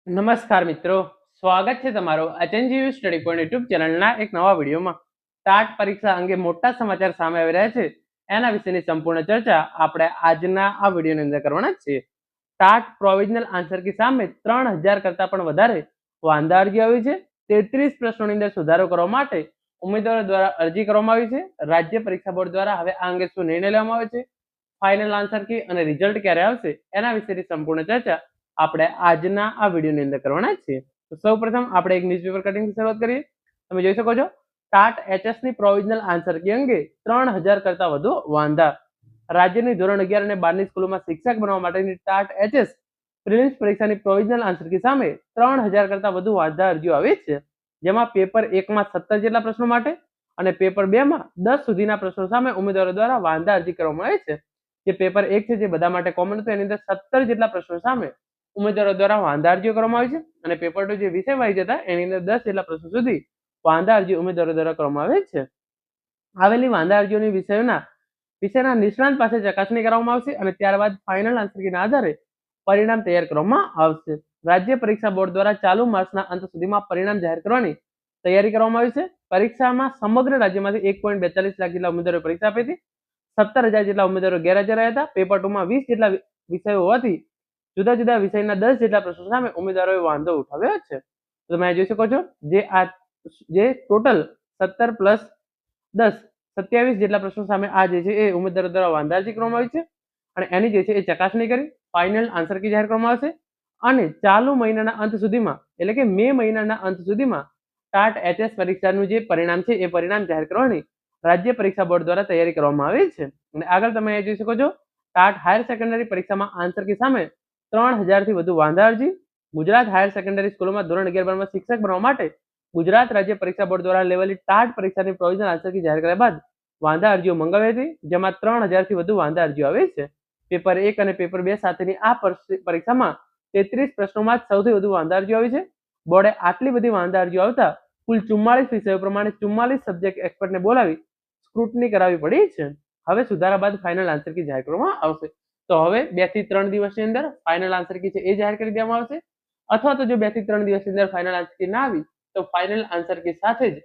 નમસ્કાર મિત્રો, સ્વાગત છે તમારું એચએનજીયુ સ્ટડી પોઈન્ટ યુટ્યુબ ચેનલના એક નવા વિડીયોમાં. ટાટ પરીક્ષા અંગે મોટા સમાચાર સામે આવી રહ્યા છે, એના વિશેની સંપૂર્ણ ચર્ચા આપણે આજના આ વિડીયોની અંદર કરવાના છીએ. ટાટ પ્રોવિઝનલ આન્સર કી સામે 3000 કરતાં પણ વધારે વાંધા અરજી આવી છે. 33 પ્રશ્નોની અંદર સુધારો કરવા માટે ઉમેદવારો દ્વારા અરજી કરવામાં આવી છે. રાજ્ય પરીક્ષા બોર્ડ દ્વારા હવે આ અંગે શું નિર્ણય લેવામાં આવે છે, ફાઇનલ આન્સર કી અને રિઝલ્ટ ક્યારે આવશે, એના વિશેની સંપૂર્ણ ચર્ચા આપણે આજના આ વિડીયોની અંદર કરવાના છીએ. તો સૌપ્રથમ આપણે એક ન્યૂઝપેપર કટિંગથી શરૂઆત કરીએ. તમે જોઈ શકો છો, ટાટ એચએસ ની પ્રોવિઝનલ આન્સર કી અંગે 3000 કરતાં વધુ વાંધા. રાજ્યની ધોરણ 11 અને 12 ની સ્કૂલોમાં શિક્ષક બનવા માટેની ટાટ એચએસ પ્રિલિમ્સ પરીક્ષાની પ્રોવિઝનલ આન્સર કી સામે 3000 કરતાં વધુ વાંધા અરજીઓ આવી છે, જેમાં પેપર 1 માં 17 જેટલા પ્રશ્નો માટે અને પેપર 2 માં 10 સુધીના પ્રશ્નો સામે ઉમેદવારો દ્વારા વાંધા અરજી કરવામાં આવી છે. જે પેપર 1 છે, જે બધા માટે કોમન હતું, એની અંદર 17 જેટલા પ્રશ્નો સામે ઉમેદવારો દ્વારા વાંધા અરજીઓ કરવામાં આવી છે અને પેપર 2 જે વિષય વાઇઝ હતા, એની અંદર 10 જેટલા પ્રશ્નો સુધી વાંધા અરજી ઉમેદવારો દ્વારા કરવામાં આવે છે. આવેલી વાંધા અરજીઓની વિષયના નિષ્ણાંત પાસે ચકાસણી કરવામાં આવશે અને ત્યારબાદ ફાઇનલ આન્સર કીના આધારે પરિણામ તૈયાર કરવામાં આવશે. રાજ્ય પરીક્ષા બોર્ડ દ્વારા ચાલુ માસના અંત સુધીમાં પરિણામ જાહેર કરવાની તૈયારી કરવામાં આવી છે. પરીક્ષામાં સમગ્ર રાજ્યમાંથી 1.42 લાખ જેટલા ઉમેદવારોએ પરીક્ષા આપી હતી. 17,000 જેટલા ઉમેદવારો ગેરહાજર રહ્યા હતા. પેપર 2 માં 20 જેટલા વિષયો હોવાથી જુદા જુદા વિષયના 10 જેટલા પ્રશ્નો સામે ઉમેદવારોએ વાંધો ઉઠાવ્યો છે. તો તમે જોઈ શકો છો, જે ટોટલ 17 પ્લસ 10 27 જેટલા પ્રશ્નો સામે આ જે છે એ ઉમેદવારો દ્વારા વાંધા અરજી કરવામાં આવી છે અને એની જે છે એ ચકાસણી કરી ફાઇનલ આન્સર કી જાહેર કરવામાં આવશે અને ચાલુ મહિનાના અંત સુધીમાં, એટલે કે મે મહિનાના અંત સુધીમાં ટાટ એચએસ પરીક્ષાનું જે પરિણામ છે એ પરિણામ જાહેર કરવાની રાજ્ય પરીક્ષા બોર્ડ દ્વારા તૈયારી કરવામાં આવી છે. અને આગળ તમે જોઈ શકો છો, ટાટ હાયર સેકન્ડરી પરીક્ષામાં આન્સર કી સામે 3000 થી વધુ વાંધા અરજી. ગુજરાત હાયર સેકન્ડરી સ્કૂલોમાં ધોરણ 11-12 માં શિક્ષક બનવા માટે ગુજરાત રાજ્ય પરીક્ષા બોર્ડ દ્વારા લેવાયેલી ટાટ પરીક્ષાની પ્રોવિઝનલ આન્સર કી જાહેર કર્યા બાદ વાંધા અરજીઓ મંગાવી હતી, જેમાં 3000 થી વધુ વાંધા અરજીઓ આવી છે. પેપર 1 અને પેપર 2 સાથેની આ પરીક્ષામાં 33 પ્રશ્નોમાં સૌથી વધુ વાંધા અરજીઓ આવી છે. બોર્ડે આટલી બધી વાંધા અરજીઓ આવતા કુલ 44 વિષયો પ્રમાણે 44 સબ્જેક્ટ એક્સપર્ટને બોલાવી સ્ક્રુટની કરાવવી પડી છે. હવે સુધારા બાદ ફાઇનલ આન્સર કી જાહેર કરવામાં આવશે. તો હવે 2 થી 3 દિવસની અંદર ફાઇનલ આન્સર કી છે એ જાહેર કરી દેવામાં આવશે, અથવા તો જો 2 થી 3 દિવસની અંદર ફાઇનલ આન્સર કી ના આવી તો ફાઇનલ આન્સર કી સાથે જ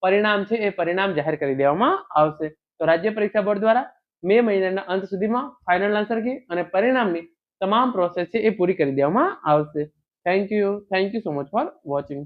પરિણામ છે એ પરિણામ જાહેર કરી દેવામાં આવશે. તો રાજ્ય પરીક્ષા બોર્ડ દ્વારા મે મહિનાના અંત સુધીમાં ફાઇનલ આન્સર કી અને પરિણામની તમામ પ્રોસેસ છે એ પૂરી કરી દેવામાં આવશે. Thank you so much for watching.